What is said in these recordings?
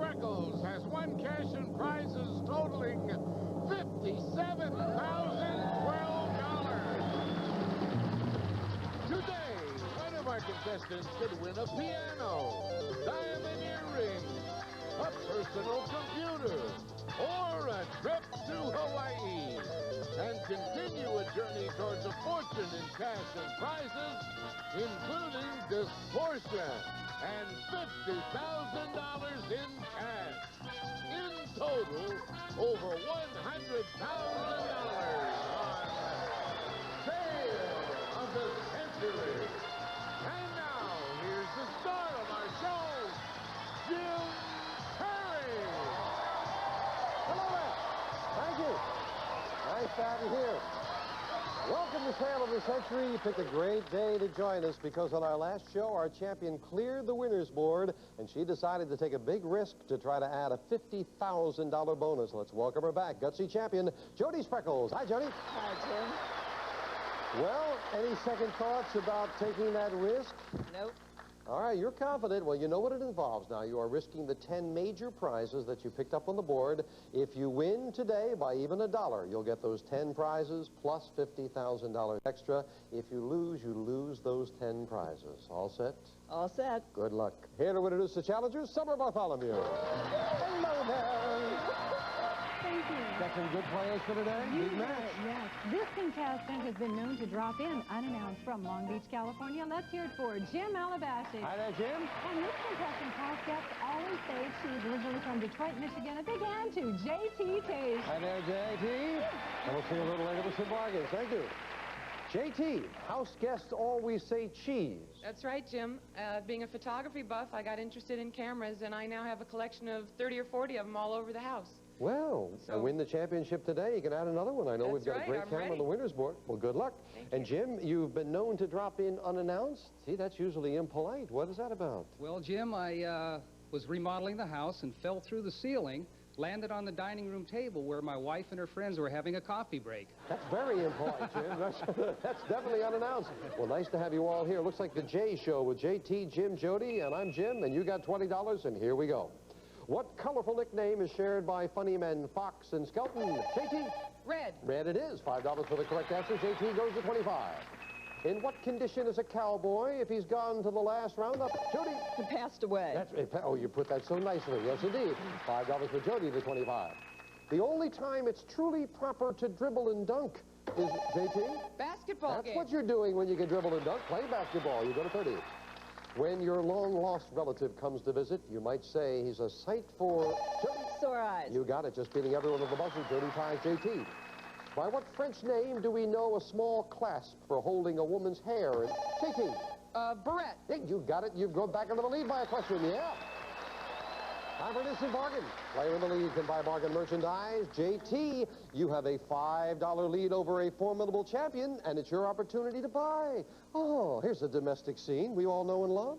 Spreckles has won cash and prizes totaling $57,012. Today, one of our contestants could win a piano, diamond earrings, a personal computer, or a trip to Hawaii, and continue a journey towards a fortune in cash and prizes, including this Porsche and $50,000 in cash. In total, over $100,000 on Sale of the Century. And now, here's the star of our show, Jim Perry. Hello there. Thank you. Nice to have you here. Welcome to Sale of the Century. You picked a great day to join us because on our last show, our champion cleared the winner's board, and she decided to take a big risk to try to add a $50,000 bonus. Let's welcome her back, gutsy champion, Jody Spreckles. Hi, Jody. Hi, Jim. Well, any second thoughts about taking that risk? Nope. All right, you're confident. Well, you know what it involves now. You are risking the 10 major prizes that you picked up on the board. If you win today by even $1, you'll get those 10 prizes plus $50,000 extra. If you lose those 10 prizes. All set? All set. Good luck. Here to introduce the challengers, Summer Bartholomew. Hello there. Thank you. Got some good players for today? Big match. Yes. This contestant has been known to drop in unannounced from Long Beach, California. Let's hear it for Jim Alabashi. Hi there, Jim. And this contestant, past guests always say she's originally from Detroit, Michigan. A big hand to J.T. Tage. Hi there, J.T. And we'll see you a little later with some bargains. Thank you. J.T., house guests always say cheese. That's right, Jim. Being a photography buff, I got interested in cameras, and I now have a collection of 30 or 40 of them all over the house. Well, So- win the championship today. You can add another one. I know we've got That's a great right, I'm camera on ready. the winner's board. Well, good luck. Thank And you. Jim, you've been known to drop in unannounced. See, that's usually impolite. What is that about? Well, Jim, I was remodeling the house and fell through the ceiling, landed on the dining room table where my wife and her friends were having a coffee break. That's very impolite, Jim. That's definitely unannounced. Well, nice to have you all here. Looks like the J Show with J.T., Jim, Jody, and I'm Jim, and you got $20, and here we go. What colorful nickname is shared by funny men Fox and Skelton? J.T.? Red. Red it is. $5 for the correct answer. J.T. goes to 25. In what condition is a cowboy if he's gone to the last roundup? Jody? He passed away. Oh, you put that so nicely. Yes, indeed. $5 for Jody to 25. The only time it's truly proper to dribble and dunk is, J.T.? Basketball That's game. what you're doing when you can dribble and dunk. Play basketball. You go to 30. When your long-lost relative comes to visit, you might say he's a sight for... Jody? Sore eyes. You got it. Just beating everyone at the buzzer. Jody ties J.T. By what French name do we know a small clasp for holding a woman's hair? And J.T. Barrette. Hey, you got it. You've gone back into the lead by a question. Yeah. Time for an instant bargain. Player in the lead can buy bargain merchandise. J.T., you have a $5 lead over a formidable champion, and it's your opportunity to buy. Oh, here's a domestic scene we all know and love.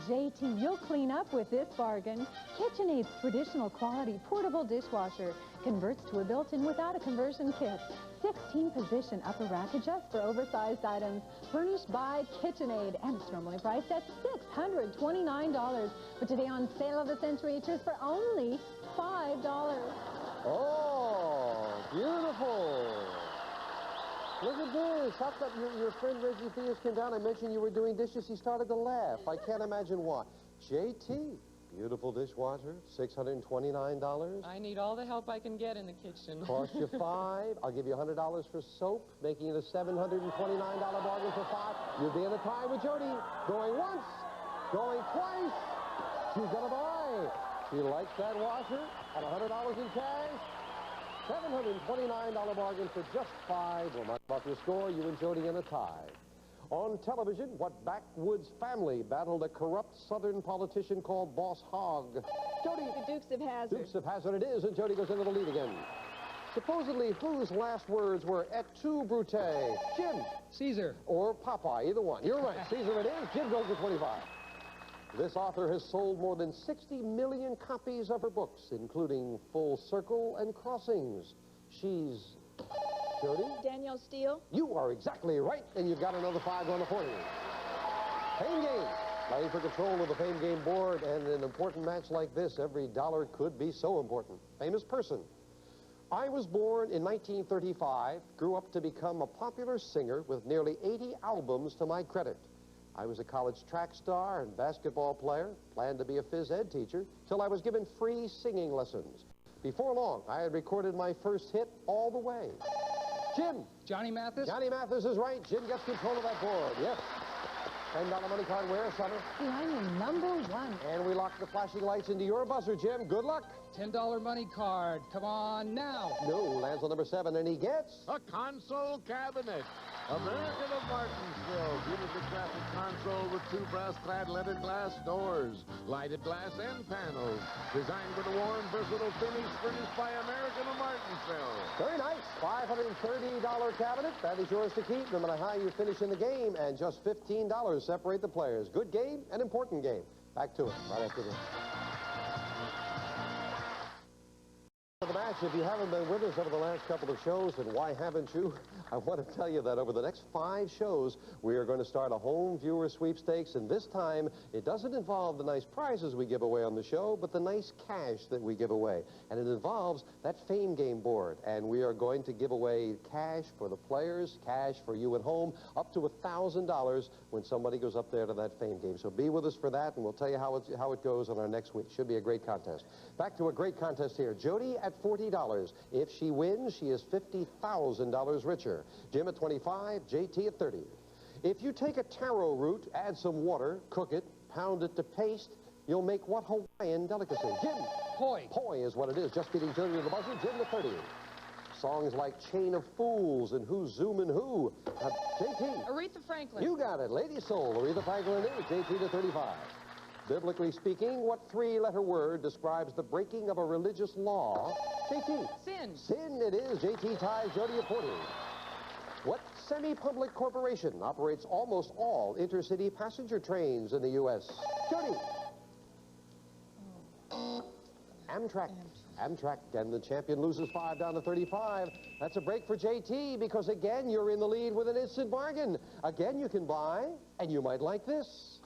JT, you'll clean up with this bargain. KitchenAid's traditional quality portable dishwasher converts to a built-in without a conversion kit. 16-position upper rack adjusts for oversized items, furnished by KitchenAid, and it's normally priced at $629. But today on Sale of the Century, it's yours for only $5. Oh, beautiful. Look at this. How come your friend Reggie Theus came down and mentioned you were doing dishes? He started to laugh. I can't imagine why. JT, beautiful dishwasher, $629. I need all the help I can get in the kitchen. Cost you $5. I'll give you $100 for soap, making it a $729 bargain for $5. You'll be in a tie with Jody. Going once, going twice. She's gonna buy. She likes that washer at $100 in cash. $729 bargain for just $5. We'll mark off your score. You and Jody in a tie. On television, what backwoods family battled a corrupt Southern politician called Boss Hogg? Jody. The Dukes of Hazzard. Dukes of Hazzard it is, and Jody goes into the lead again. Supposedly, whose last words were et tu, Brute? Jim. Caesar. Or Popeye, either one. You're right. Caesar it is. Jim goes to 25. This author has sold more than 60 million copies of her books, including Full Circle and Crossings. She's... Jody? Danielle Steele. You are exactly right, and you've got another $5 going to 40. Pain game. Playing for control of the Fame Game board, and in an important match like this, every dollar could be so important. Famous person. I was born in 1935, grew up to become a popular singer with nearly 80 albums to my credit. I was a college track star and basketball player, planned to be a phys ed teacher, till I was given free singing lessons. Before long, I had recorded my first hit, All the Way. Jim. Johnny Mathis? Johnny Mathis is right. Jim gets control of that board. Yes. $10 money card where, Summer? Behind you, number 1. And we lock the flashing lights into your buzzer, Jim. Good luck. $10 money card. Come on now. No, lands on number 7, and he gets... A console cabinet. American of Martinsville. Beautifully crafted console with 2 brass-clad leaded glass doors, lighted glass and panels. Designed with a warm, versatile finish, furnished by American of Martinsville. Very nice. $530 cabinet. That is yours to keep, no matter how you finish in the game. And just $15 separate the players. Good game, an important game. Back to it right after this. The match, if you haven't been with us over the last couple of shows, and why haven't you? I want to tell you that over the next 5 shows, we are going to start a home viewer sweepstakes, and this time, it doesn't involve the nice prizes we give away on the show, but the nice cash that we give away. And it involves that Fame Game board, and we are going to give away cash for the players, cash for you at home, up to $1,000 when somebody goes up there to that Fame Game. So be with us for that, and we'll tell you how it goes on our next week. Should be a great contest. Back to a great contest here. Jody at $40. If she wins, she is $50,000 richer. Jim at 25, JT at 30. If you take a taro root, add some water, cook it, pound it to paste, you'll make what Hawaiian delicacy? Jim. Poi. Poi is what it is. Just beating Jody to the buzzer. Jim at 30. Songs like Chain of Fools and Who's Zoomin' Who. JT. Aretha Franklin. You got it. Lady Soul, Aretha Franklin is JT to 35. Biblically speaking, what 3-letter word describes the breaking of a religious law? JT. Sin. Sin it is. JT ties Jody at 40. What semi-public corporation operates almost all intercity passenger trains in the U.S.? Jody. Amtrak. Amtrak, and the champion loses 5 down to 35. That's a break for JT, because again, you're in the lead with an instant bargain. Again, you can buy, and you might like this.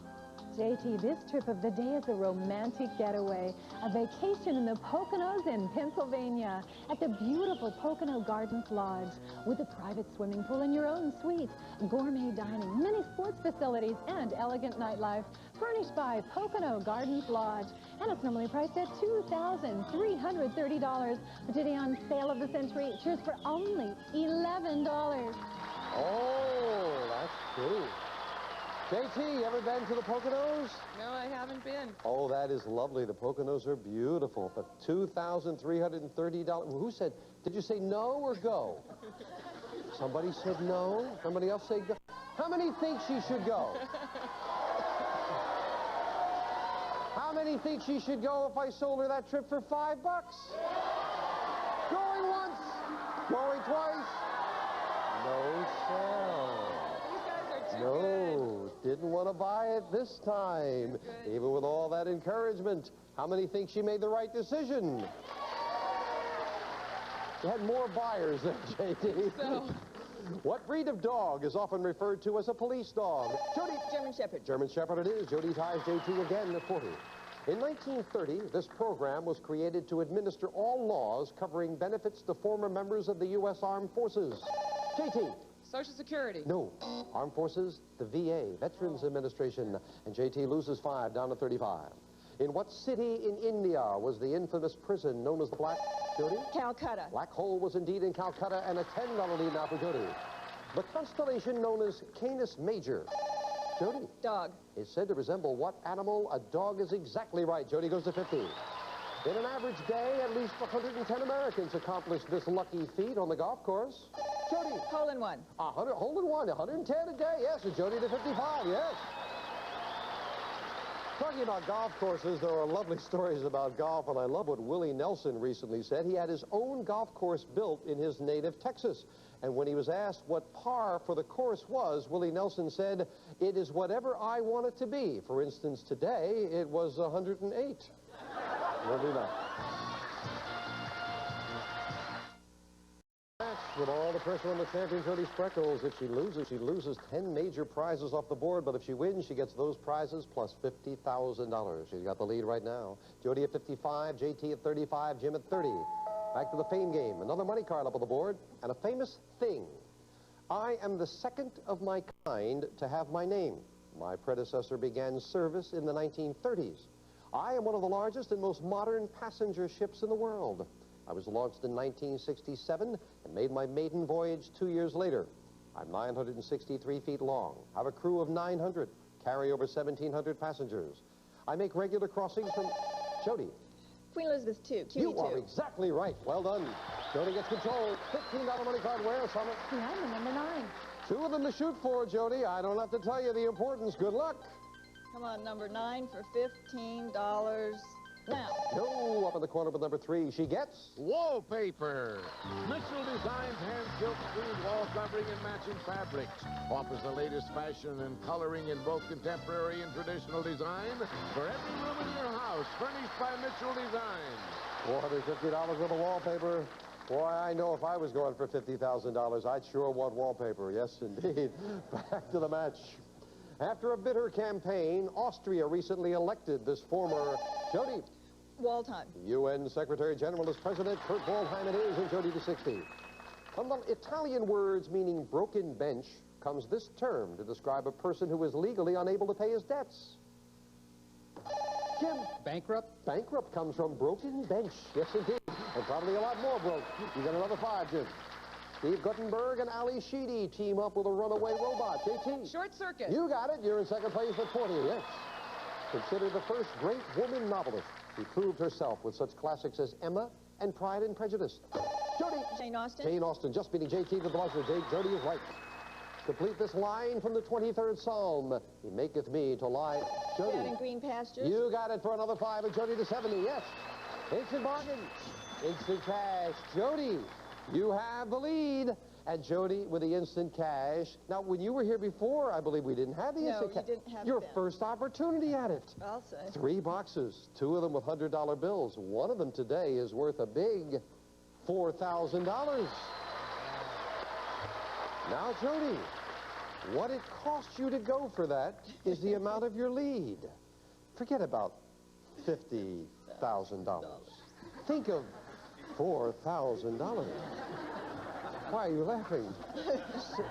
JT, this trip of the day is a romantic getaway, a vacation in the Poconos in Pennsylvania, at the beautiful Pocono Gardens Lodge, with a private swimming pool in your own suite, gourmet dining, many sports facilities, and elegant nightlife, furnished by Pocono Gardens Lodge. And it's normally priced at $2,330. But today on Sale of the Century, it's yours for only $11. Oh, that's true. JT, you ever been to the Poconos? No, I haven't been. Oh, that is lovely. The Poconos are beautiful. But $2,330. Who said, did you say no or go? Somebody said no. Somebody else said go. How many think she should go? How many think she should go if I sold her that trip for $5? Going once. Going twice. No sell. No, didn't want to buy it this time, even with all that encouragement. How many think she made the right decision? You had more buyers than JT. So. What breed of dog is often referred to as a police dog? Jody. German Shepherd. German Shepherd it is. Jody ties JT again at 40. In 1930, this program was created to administer all laws covering benefits to former members of the U.S. Armed Forces. JT. Social Security. No. Armed Forces, the VA, Veterans Administration, and JT loses 5 down to 35. In what city in India was the infamous prison known as the Black... Jody? Calcutta. Black Hole was indeed in Calcutta, and a $10 lead now for Jody. The constellation known as Canis Major. Jody? Dog. Is said to resemble what animal? A dog is exactly right. Jody goes to 50. In an average day, at least 110 Americans accomplish this lucky feat on the golf course. Jody. Hole in one. 100, hole in one, 110 a day, yes, and Jody to 55, yes. Talking about golf courses, there are lovely stories about golf, and I love what Willie Nelson recently said. He had his own golf course built in his native Texas. And when he was asked what par for the course was, Willie Nelson said, "It is whatever I want it to be." For instance, today, it was 108. We'll do that. with all the pressure on the champion, Jody Spreckles. If she loses 10 major prizes off the board, but if she wins, she gets those prizes plus $50,000. She's got the lead right now. Jody at 55, JT at 35, Jim at 30. Back to the fame game. Another money card up on the board, and a famous thing. I am the second of my kind to have my name. My predecessor began service in the 1930s. I am one of the largest and most modern passenger ships in the world. I was launched in 1967 and made my maiden voyage 2 years later. I'm 963 feet long, have a crew of 900, carry over 1,700 passengers. I make regular crossings from... Jody. Queen Elizabeth II, QE2. You are exactly right. Well done. Jody gets control. $15 money card. Where, Summit? Yeah, I'm the number 9. 2 of them to shoot for, Jody. I don't have to tell you the importance. Good luck. Come on, number 9 for $15 now. No, up in the corner with number 3. She gets... Wallpaper. Mitchell Designs hand-built screen wall covering and matching fabrics. Offers the latest fashion and coloring in both contemporary and traditional design for every room in your house. Furnished by Mitchell Designs. $450 worth of wallpaper. Boy, I know if I was going for $50,000, I'd sure want wallpaper. Yes, indeed. Back to the match. After a bitter campaign, Austria recently elected this former... Jody. Waldheim. UN Secretary General as President. Kurt Waldheim it is, and Jody to 60. From the Italian words meaning broken bench comes this term to describe a person who is legally unable to pay his debts. Jim. Bankrupt? Bankrupt comes from broken bench. Yes, indeed. And probably a lot more broke. You got another 5, Jim. Steve Guttenberg and Ali Sheedy team up with a runaway robot. JT. Short Circuit. You got it. You're in second place at 20, yes. Considered the first great woman novelist. She proved herself with such classics as Emma and Pride and Prejudice. Jody. Jane Austen. Jane Austen, just beating JT with the buzzer. Jody is right. Complete this line from the 23rd Psalm. He maketh me to lie. Jody. Down in green pastures. You got it for another 5, and Jody to 70, yes. Instant bargain. Instant cash. Jody, you have the lead. And Jody with the instant cash. Now, when you were here before, I believe we didn't have the instant cash. No, you didn't have Your it then. first opportunity at it. I'll say. 3 boxes, 2 of them with $100 bills. One of them today is worth a big $4,000. Now, Jody, what it cost you to go for that is the amount of your lead. Forget about $50,000. Think of $4,000. Why are you laughing?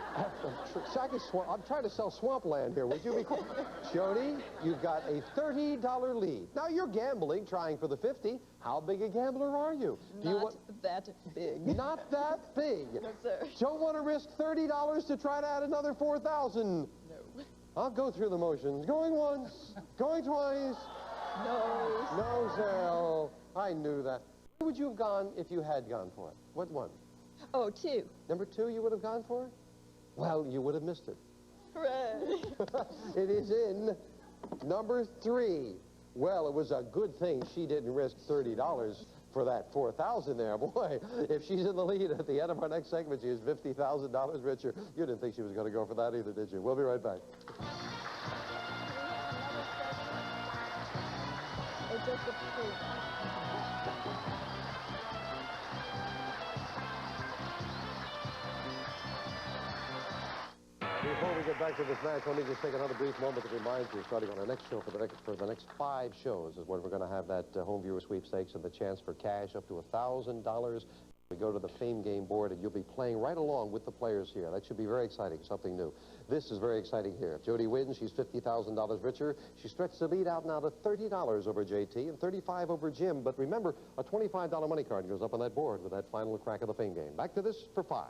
I'm trying to sell swampland here. Would you be cool? Jody, you've got a $30 lead. Now, you're gambling, trying for the 50. How big a gambler are you? Not that big. Not that big. No, sir. Don't want to risk $30 to try to add another $4,000. No. I'll go through the motions. Going once, going twice. No. No, Sal. I knew that. Where would you have gone if you had gone for it? What one? Oh, 2. Number 2 you would have gone for? Well, you would have missed it. Hooray. It is in number 3. Well, it was a good thing she didn't risk $30 for that $4,000 there. Boy, if she's in the lead at the end of our next segment, she is $50,000 richer. You didn't think she was going to go for that either, did you? We'll be right back. Or just a few. Before we get back to this match, let me just take another brief moment to remind you, starting on our next show, for the next 5 shows is when we're going to have that home viewer sweepstakes and the chance for cash up to $1,000. We go to the Fame Game board, and you'll be playing right along with the players here. That should be very exciting, something new. This is very exciting here. If Jody wins, she's $50,000 richer. She stretched the lead out now to $30 over JT and $35 over Jim. But remember, a $25 money card goes up on that board with that final crack of the Fame Game. Back to this for 5.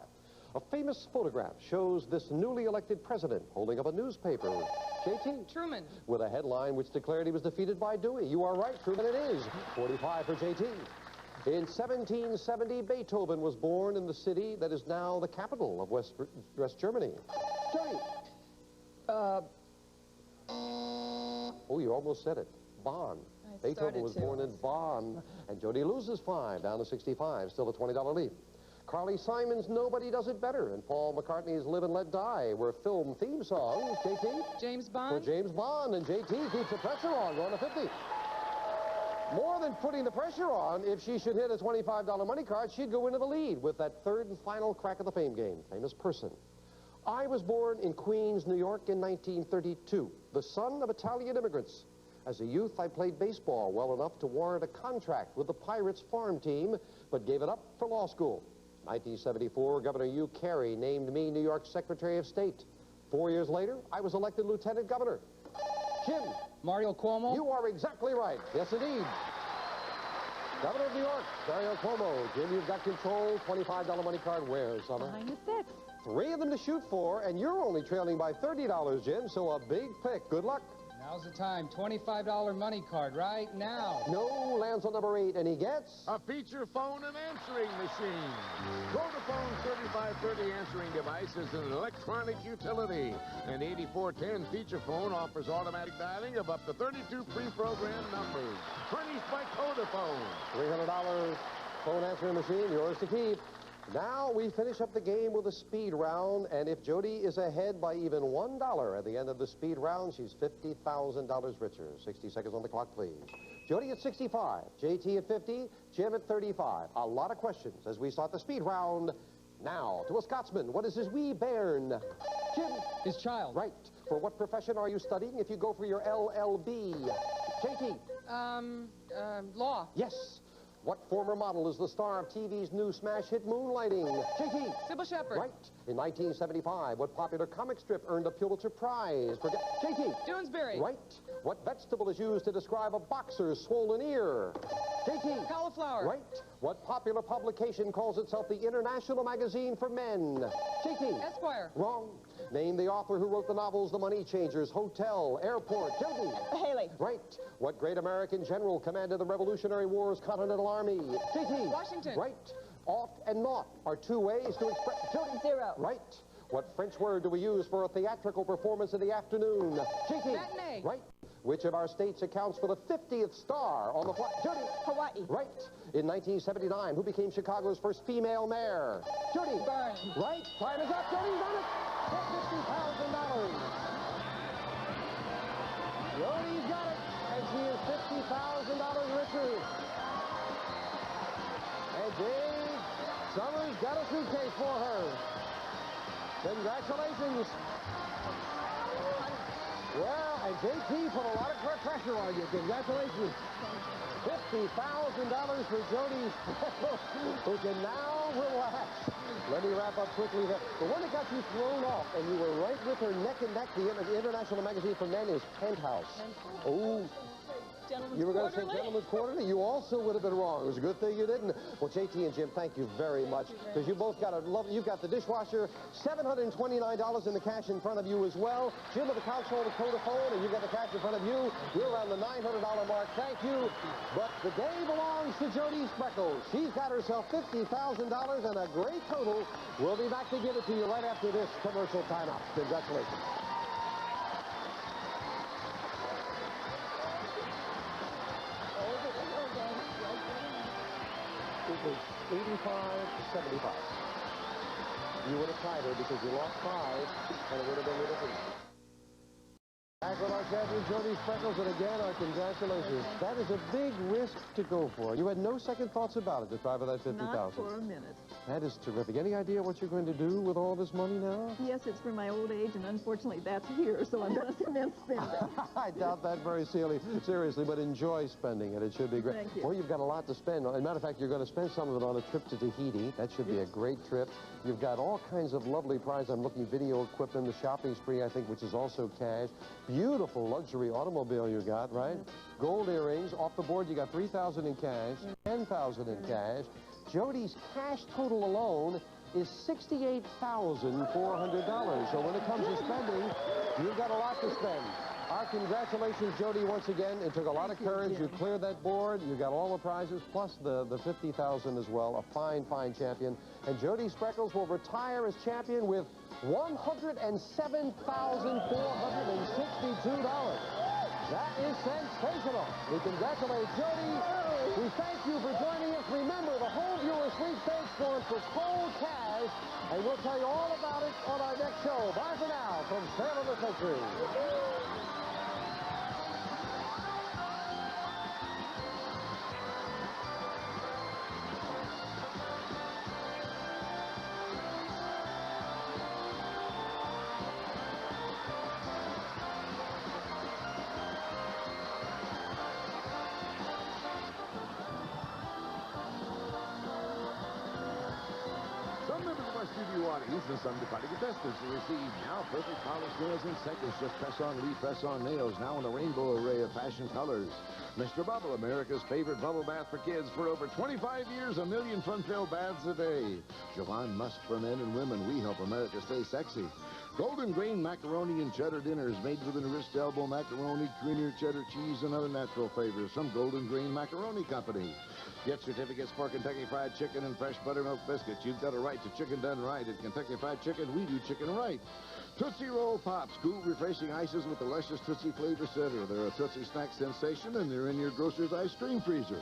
A famous photograph shows this newly elected president holding up a newspaper. JT? Truman. With a headline which declared he was defeated by Dewey. You are right, Truman, it is. 45 for JT. In 1770, Beethoven was born in the city that is now the capital of West Germany. Jody? Oh, you almost said it. Bonn. Beethoven was born in Bonn. And Jody loses 5, down to 65, still a $20 lead. Carly Simon's Nobody Does It Better and Paul McCartney's Live and Let Die were film theme songs. JT? James For Bond. James Bond, and JT keeps the pressure on, going to 50. More than putting the pressure on, if she should hit a $25 money card, she'd go into the lead with that third and final crack of the fame game. Famous person. I was born in Queens, New York in 1932, the son of Italian immigrants. As a youth, I played baseball well enough to warrant a contract with the Pirates farm team, but gave it up for law school. 1974, Governor Hugh Carey named me New York Secretary of State. 4 years later, I was elected Lieutenant Governor. Jim. Mario Cuomo? You are exactly right. Yes, indeed. Governor of New York, Mario Cuomo. Jim, you've got control. $25 money card. Where, Summer? Behind the 6. 3 of them to shoot for, and you're only trailing by $30, Jim, so a big pick. Good luck. Now's the time. $25 money card right now. No, lands on number 8, and he gets... A feature phone and answering machine. Vodafone's 3530 answering device is an electronic utility. An 8410 feature phone offers automatic dialing of up to 32 pre-programmed numbers. Furnished by Vodafone. $300 phone answering machine, yours to keep. Now we finish up the game with a speed round, and if Jody is ahead by even $1 at the end of the speed round, she's $50,000 richer. 60 seconds on the clock, please. Jody at 65, JT at 50, Jim at 35. A lot of questions as we start the speed round now. To a Scotsman, what is his wee bairn? Jim. His child. Right. For what profession are you studying if you go for your LLB? JT. Law. Yes. What former model is the star of TV's new smash hit Moonlighting? JT. Sybil Shepherd. Right. In 1975, what popular comic strip earned a Pulitzer Prize? JT. Doonesbury. Right. What vegetable is used to describe a boxer's swollen ear? JT. Cauliflower. Right. What popular publication calls itself the International Magazine for Men? JT. Esquire. Wrong. Name the author who wrote the novels The Money Changers, Hotel, Airport. Jody. Haley. Right. What great American general commanded the Revolutionary War's Continental Army? JT. Washington. Right. Oft and not are 2 ways to express... Jody. 0. Right. What French word do we use for a theatrical performance in the afternoon? JT. Matinee. Right. Which of our states accounts for the 50th star on the flag? Jody. Hawaii. Right. In 1979, who became Chicago's first female mayor? Jody. Byrne. Right. Time is up. Jody's done it. $50,000. Jody's got it, and she is $50,000 richer. And Dave Summers got a suitcase for her. Congratulations. Well, and JT put a lot of pressure on you. Congratulations. $50,000 for Jody Spreckles, who can now relax. Let me wrap up quickly here. The one that got you thrown off, and you were right with her neck and neck, the International Magazine for Men is Penthouse. Oh. You were going to say Gentleman's Quarterly? You also would have been wrong. It was a good thing you didn't. Well, JT and Jim, thank you very much, because you both got you've got the dishwasher, $729 in the cash in front of you as well. Jim with the console, the Vodafone, and you got the cash in front of you. You're around the $900 mark. Thank you. But the day belongs to Jody Spreckles. She's got herself $50,000 and a great total. We'll be back to give it to you right after this commercial timeout. Congratulations. It was 85 to 75. You would have tied her because you lost 5, and it would have been the difference. Back with our champion, Jody Spreckles, and again, our congratulations. That is a big risk to go for. You had no second thoughts about it to try for that $50,000. Not for a minute. That is terrific. Any idea what you're going to do with all this money now? Yes, it's for my old age, and unfortunately, that's here, so I'm going to commence spending. I doubt that very seriously, but enjoy spending it. It should be great. Thank you. Well, you've got a lot to spend. As a matter of fact, you're going to spend some of it on a trip to Tahiti. That should be a great trip. You've got all kinds of lovely prizes. I'm looking video equipment, the shopping spree, I think, which is also cash. Beautiful luxury automobile you got, right? Gold earrings. Off the board, you got $3,000 in cash, $10,000 in cash. Jody's cash total alone is $68,400. So when it comes to spending, you've got a lot to spend. Our congratulations, Jody, once again. It took a lot of courage. You cleared that board. You got all the prizes, plus the $50,000 as well. A fine, fine champion. And Jody Spreckles will retire as champion with $107,462. That is sensational. We congratulate Jody. We thank you for joining us. Remember, the whole viewer sweepstakes going for cold cash, and we'll tell you all about it on our next show. Bye for now from Sale of the Century. you audience and some departing contestants to receive now perfect polished nails in seconds. Just press-on, repress-on nails, now in a rainbow array of fashion colors. Mr. Bubble, America's favorite bubble bath for kids for over 25 years, a million fun-filled baths a day. Jovan Musk for men and women, we help America stay sexy. Golden grain macaroni and cheddar dinners made with an wrist elbow macaroni, creamier cheddar cheese, and other natural flavors from Golden Grain Macaroni Company. Gift certificates for Kentucky Fried Chicken and fresh buttermilk biscuits. You've got a right to chicken done right. At Kentucky Fried Chicken, we do chicken right. Tootsie Roll Pops, cool, refreshing ices with the luscious Tootsie flavor center. They're a Tootsie snack sensation, and they're in your grocer's ice cream freezer.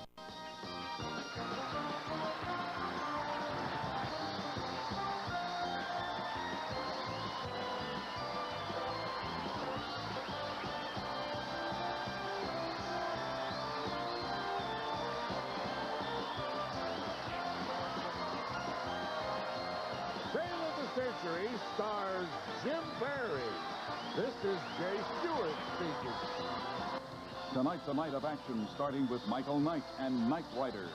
Century stars Jim Barry. This is Jay Stewart speaking. Tonight's a night of action, starting with Michael Knight and Knight Riders.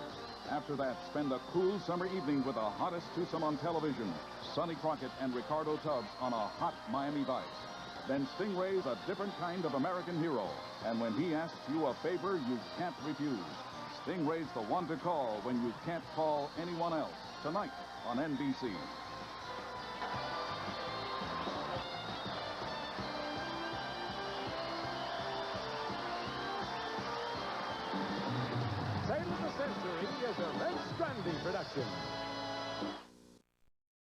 After that, spend a cool summer evening with the hottest twosome on television, Sonny Crockett and Ricardo Tubbs on a hot Miami Vice. Then Stingray's a different kind of American hero, and when he asks you a favor you can't refuse. Stingray's the one to call when you can't call anyone else. Tonight on NBC. Sale of the Century is a Red Strandy production.